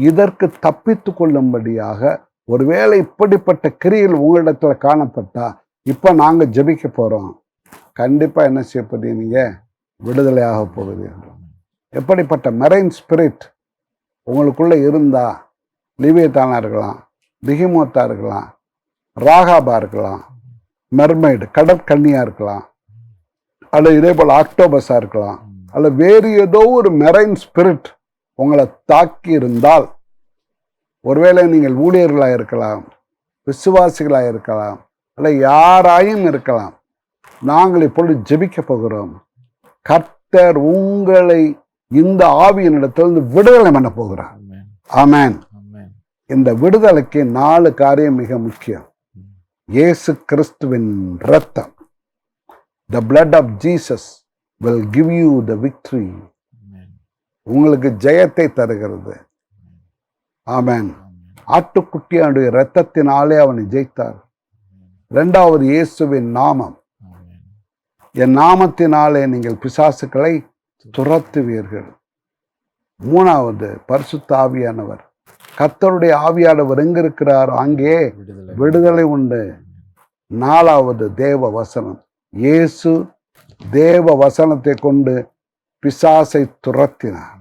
இதற்கு தப்பித்து கொள்ளும்படியாக ஒருவேளை இப்படிப்பட்ட கிரியில் உங்களிடத்துல காணப்பட்டா இப்ப நாங்க ஜெபிக்க போறோம். கண்டிப்பா என்ன செய்ய போறீங்க? நீங்க விடுதலையாக போகிறீர்கள். எப்படிப்பட்ட மெரைன் ஸ்பிரிட் உங்களுக்குள்ள இருந்தா, லிவியத்தானா இருக்கலாம், பிகிமோத்தா இருக்கலாம், ராகாபா இருக்கலாம், மெர்மைடு கடற்கன்னியா இருக்கலாம், அல்லது இதே போல் ஆக்டோபஸா இருக்கலாம், அல்லது வேறு ஏதோ ஒரு மெரைன் ஸ்பிரிட் உங்களை தாக்கி இருந்தால், ஒருவேளை நீங்கள் ஊழியர்களாக இருக்கலாம், விசுவாசிகளாக இருக்கலாம், அல்ல யாராயும் இருக்கலாம். நாங்கள் இப்பொழுது ஜெபிக்க போகிறோம். கர்த்தர் உங்களை இந்த ஆவியினிடத்திலிருந்து விடுதலை பண்ண போகிறார். ஆமென். இந்த விடுதலைக்கு 4 காரியம் மிக முக்கியம். இயேசு கிறிஸ்துவின் இரத்தம், the blood of Jesus will give you the victory. உங்களுக்கு ஜெயத்தை தருகிறது. ஆமென். ஆட்டுக்குட்டியானுடைய இரத்தத்தினாலே அவனை ஜெயித்தார். 2வது இயேசுவின் நாமம், என் நாமத்தினாலே நீங்கள் பிசாசுகளை துரத்துவீர்கள். 3வது பரிசுத்த ஆவியானவர். கர்த்தருடைய ஆவியானவர் எங்க இருக்கிறாரோ அங்கே விடுதலை உண்டு. 4வது தேவ வசனம். இயேசு தேவ வசனத்தை கொண்டு பிசாசை துரத்தினார்.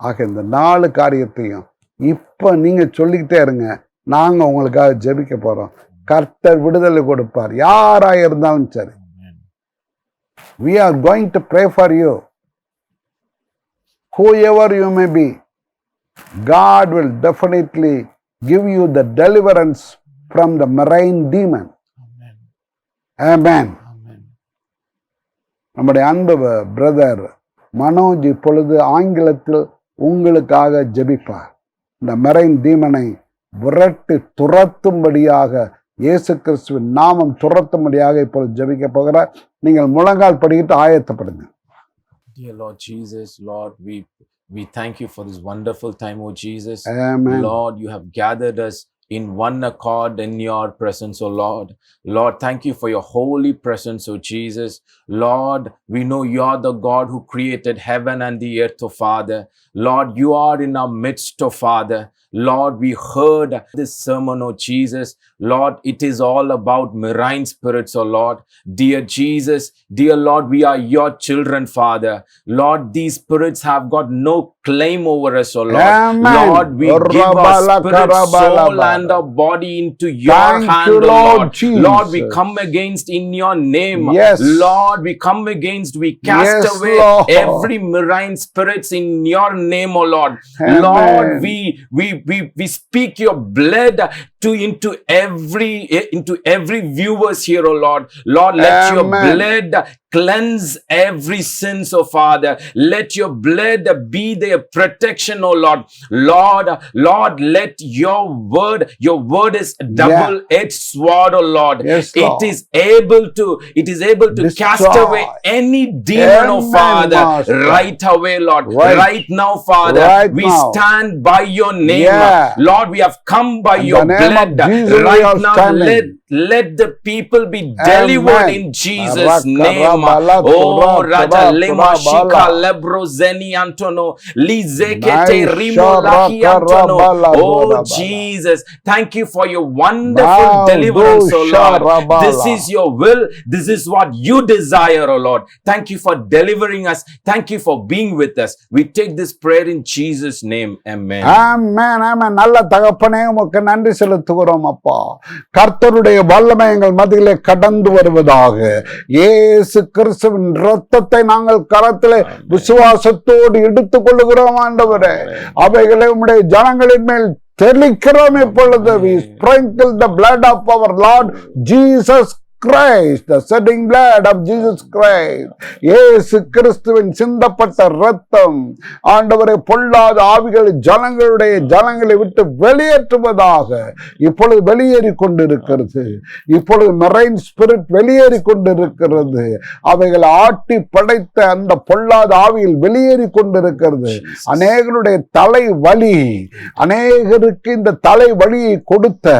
ஆக இந்த 4 காரியத்தையும் இப்ப நீங்க சொல்லிக்கிட்டே இருங்க. நாங்க உங்களுக்காக ஜெபிக்க போறோம். கர்த்தர் விடுதலை கொடுப்பார், யாரா இருந்தாலும் சரி. We are going to pray for you. Whoever you may be, God will definitely give you the deliverance from the marine demon. Amen. நம்முடைய அன்பு பிரதர் மனோஜ் இப்பொழுது ஆங்கிலத்தில் உங்களுக்காக ஜெபிப்பார். இந்த மெரைன் டீமனை விரட்டி துரத்தும்படியாக, இயேசு கிறிஸ்துவின் நாமம் துரத்தும்படியாக இப்பொழுது ஜெபிக்க போகிறார். நீங்கள் முழங்கால் படிக்கிட்டு ஆயத்தப்படுங்க. Dear Lord Jesus, Lord, we thank you for this wonderful time, oh Jesus. Amen. Lord, you have gathered us in one accord in your presence, oh Lord. Lord, thank you for your holy presence, oh Jesus. Lord, we know you are the God who created heaven and the earth, oh Father. Lord, you are in our midst, oh Father. Lord, we heard this sermon, oh Jesus. Lord, it is all about marine spirits, oh Lord. Dear Jesus, dear Lord, we are your children, Father. Lord, these spirits have got no claim over us, oh Lord. Amen. Lord, we give our spirit, soul and our body into your hand, oh Lord. Lord, we come against in your name. Yes. Lord, we come against, we cast Yes, away Lord. every marine spirits in your name, oh Lord. Amen. Lord, we speak your blood into every viewers here, oh Lord. Lord, let your Amen. blood cleanse every sins, oh Father. Let your blood be their protection, oh Lord. Lord, let your word is double-edged sword, oh Lord. Yes, Lord. It is able to Destroy. cast away any demon, oh Amen, Father. Master. Right away, Lord. Right. Now, Father, Right we now. stand by your name. Yeah. Lord, we have come by In your the name of blood. Jesus, we Right are now, standing. let the people be delivered Amen. in Jesus' name. Rakarabala, Oh, tura, Raja tura, Lema tura, Shika bala. Lebro Zeni Antono Lizekete Nice, Rimo Lahi Antono. rakarabala, Oh, tura, bala. Jesus, thank you for your wonderful Now, deliverance, do oh Lord. sharabala. This is your will. This is what you desire, oh Lord. Thank you for delivering us. Thank you for being with us. We take this prayer in Jesus' name. Amen. ஆமென், ஆமென். நல்ல தகப்பனே, உமக்கு நன்றி செலுத்துகிறோம் அப்பா. கர்த்தருடைய வல்லமை எங்கள் மத்தியிலே கடந்து வருவதாக. இயேசு கிறிஸ்துவின் இரத்தத்தை நாங்கள் கரத்திலே விசுவாசத்தோடு எடுத்துக் கொள்ளுகிறோம் ஆண்டவரே. அவைகளை உம்முடைய ஜனங்களின் மேல் தெளிக்கிறோம் இப்பொழுது. We sprinkle the blood of our Lord Jesus Christ, the shedding blood of Jesus Christ. இயேசு கிறிஸ்துவின் சிந்தப்பட்ட இரத்தம் ஆண்டவரை பொல்லாத ஆவிகள் ஜனங்களை விட்டு வெளியேற்றுவதாக இப்பொழுது வெளியேறி கொண்டிருக்கிறது. இப்பொழுது மெரைன் ஸ்பிரிட் வெளியேறி கொண்டிருக்கிறது. அவைகள் ஆட்டி படைத்த அந்த பொல்லாத ஆவியில் வெளியேறி கொண்டிருக்கிறது. அநேகருடைய தலை வலி, அநேகருக்கு இந்த தலை வலியை கொடுத்த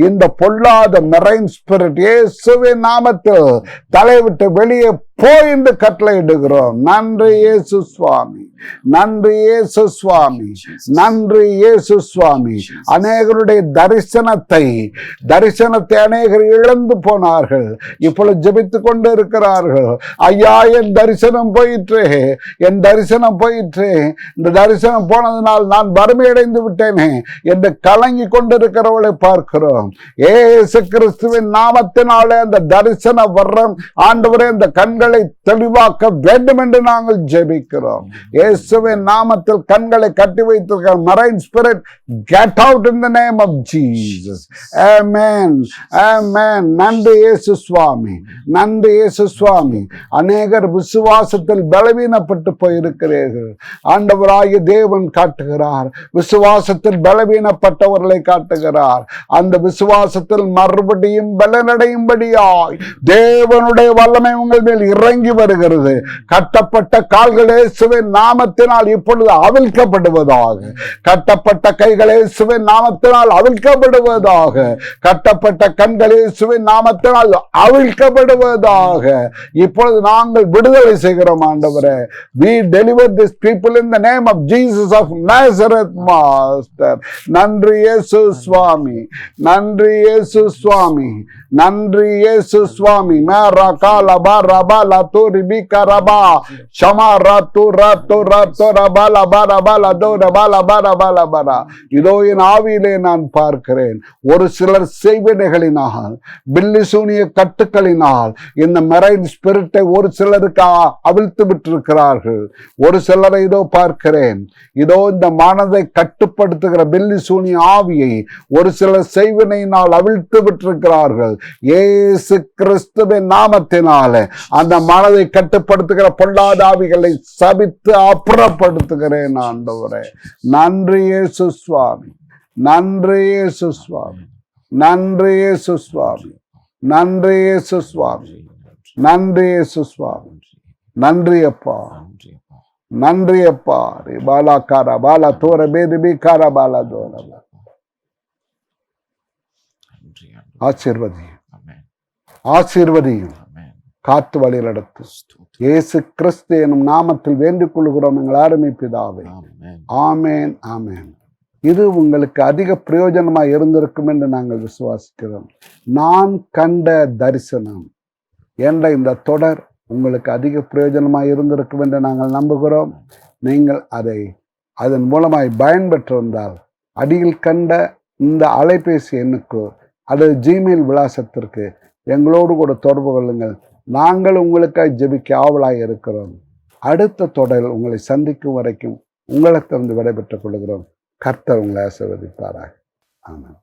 இந்த பொல்லாத மெரைன் ஸ்பிரிட் இயேசுவின் நாமத்தில் தலை விட்டு வெளியே போய் என்று கட்டளையிடுகிறோம். நன்றி இயேசு சுவாமி, நன்றி இயேசு சுவாமி, நன்றி இயேசு சுவாமி. அநேகருடைய தரிசனத்தை அநேகர் இழந்து போனார்கள். இப்பொழுது ஜெபித்துக் கொண்டு இருக்கிறார்கள். ஐயா, என் தரிசனம் போயிற்றே, என் தரிசனம் போயிற்றே, இந்த தரிசனம் போனதனால் நான் வறுமையடைந்து விட்டேனே என்று கலங்கி கொண்டிருக்கிறவளை பார்க்கிறோம். இயேசு கிறிஸ்துவின் நாமத்தினாலே அந்த தரிசன வரம் ஆண்டவரே அந்த கண்களை தெளிவாக்க வேண்டும் என்று நாங்கள் ஜெபிக்கிறோம். இயேசுவின் நாமத்தில் கண்களை கட்டி வைத்திருக்கிற marine spirit, get out in the name of Jesus. Amen, amen. நன்றி இயேசு சுவாமி, நன்றி இயேசு சுவாமி. அநேகர் விசுவாசத்தில் பலவீனப்பட்டு போயிருக்கிறீர்கள். ஆண்டவராகிய தேவன் காட்டுகிறார், விசுவாசத்தில் பலவீனப்பட்டவர்களை காட்டுகிறார். அந்த விசுவாசத்தில் மறுபடியும் பலனடையும்படியாய் தேவனுடைய வல்லமை உங்கள் மேல் இறங்கி வருகிறது. கட்டப்பட்ட கால்கள் இயேசுவின் நாமத்தினால் இப்பொழுது அவிழ்க்கப்படுவதாக. கட்டப்பட்ட கைகள் இயேசுவின் நாமத்தினால் அவிழ்க்கப்படுவதாக. கட்டப்பட்ட கண்கள் இயேசுவின் நாமத்தினால் அவிழ்க்கப்படுவதாக. இப்பொழுது நாங்கள் விடுதலை செய்கிறோம் ஆண்டவரே. We deliver these people in the name of Jesus of Nazareth, Master. நன்றி இயேசு சுவாமி, நன்றி இயேசு சுவாமி, நன்றி இயேசு சுவாமி. மேரா காலபா ரபா லது ரிபிகா ரபா ஷமா ரத்து ரத்து ரத்து ரபா லபா ரபா லது ரபா லபா ரபா லபா. இதோ என் ஆவியிலே நான் பார்க்கிறேன், ஒரு சிலர் செய்வினைகளினால், பில்லிசூனிய கட்டுக்களினால் இந்த மெரைன் ஸ்பிரிட்டை ஒரு சிலருக்கு அவிழ்த்து விட்டிருக்கிறார்கள். ஒரு சிலரை இதோ பார்க்கிறேன், இதோ இந்த மனதை கட்டுப்படுத்துகிற பில்லிசூனிய ஆவியை ஒரு சிலர் செய்வினையினால் அவிழ்த்து விட்டிருக்கிறார்கள். இயேசு கிறிஸ்துவின் நாமத்தினால அந்த மனதை கட்டுப்படுத்துகிற பொல்லாத ஆவிகளை சபித்து அப்புறப்படுத்துகிறேன் ஆண்டவரே. நன்றி இயேசு சுவாமி, நன்றி இயேசு சுவாமி, நன்றி இயேசு சுவாமி, நன்றி இயேசு சுவாமி, நன்றி இயேசு சுவாமி. நன்றி அப்பா, நன்றி அப்பா. பாலா காரா பாலா தோர பேதி காரா பாலா தோர. ஆசீர்வதியும், ஆசீர்வதியும், காத்து வழி நடத்து. இயேசு கிறிஸ்து எனும் நாமத்தில் வேண்டிக் கொள்கிறோம் எங்கள் அருமை பிதாவே. ஆமேன், ஆமேன். இது உங்களுக்கு அதிக பிரயோஜனமாக இருந்திருக்கும் என்று நாங்கள் விசுவாசிக்கிறோம். நான் கண்ட தரிசனம் என்ற இந்த தொடர் உங்களுக்கு அதிக பிரயோஜனமாக இருந்திருக்கும் என்று நாங்கள் நம்புகிறோம். நீங்கள் அதன் மூலமாய் பயன்பெற்றிருந்தால் அடியில் கண்ட இந்த அலைபேசி எண்ணுக்கு அல்லது ஜிமெயில் விலாசத்திற்கு எங்களோடு கூட தொடர்பு கொள்ளுங்கள். நாங்கள் உங்களுக்காக ஜெபிக்க ஆவலாக இருக்கிறோம். அடுத்த தொடரில் உங்களை சந்திக்கும் வரைக்கும் உங்களிடத்திலிருந்து விடைபெற்றுக் கொள்கிறோம். கர்த்தர் உங்களை ஆசீர்வதிப்பாராக. ஆமென்.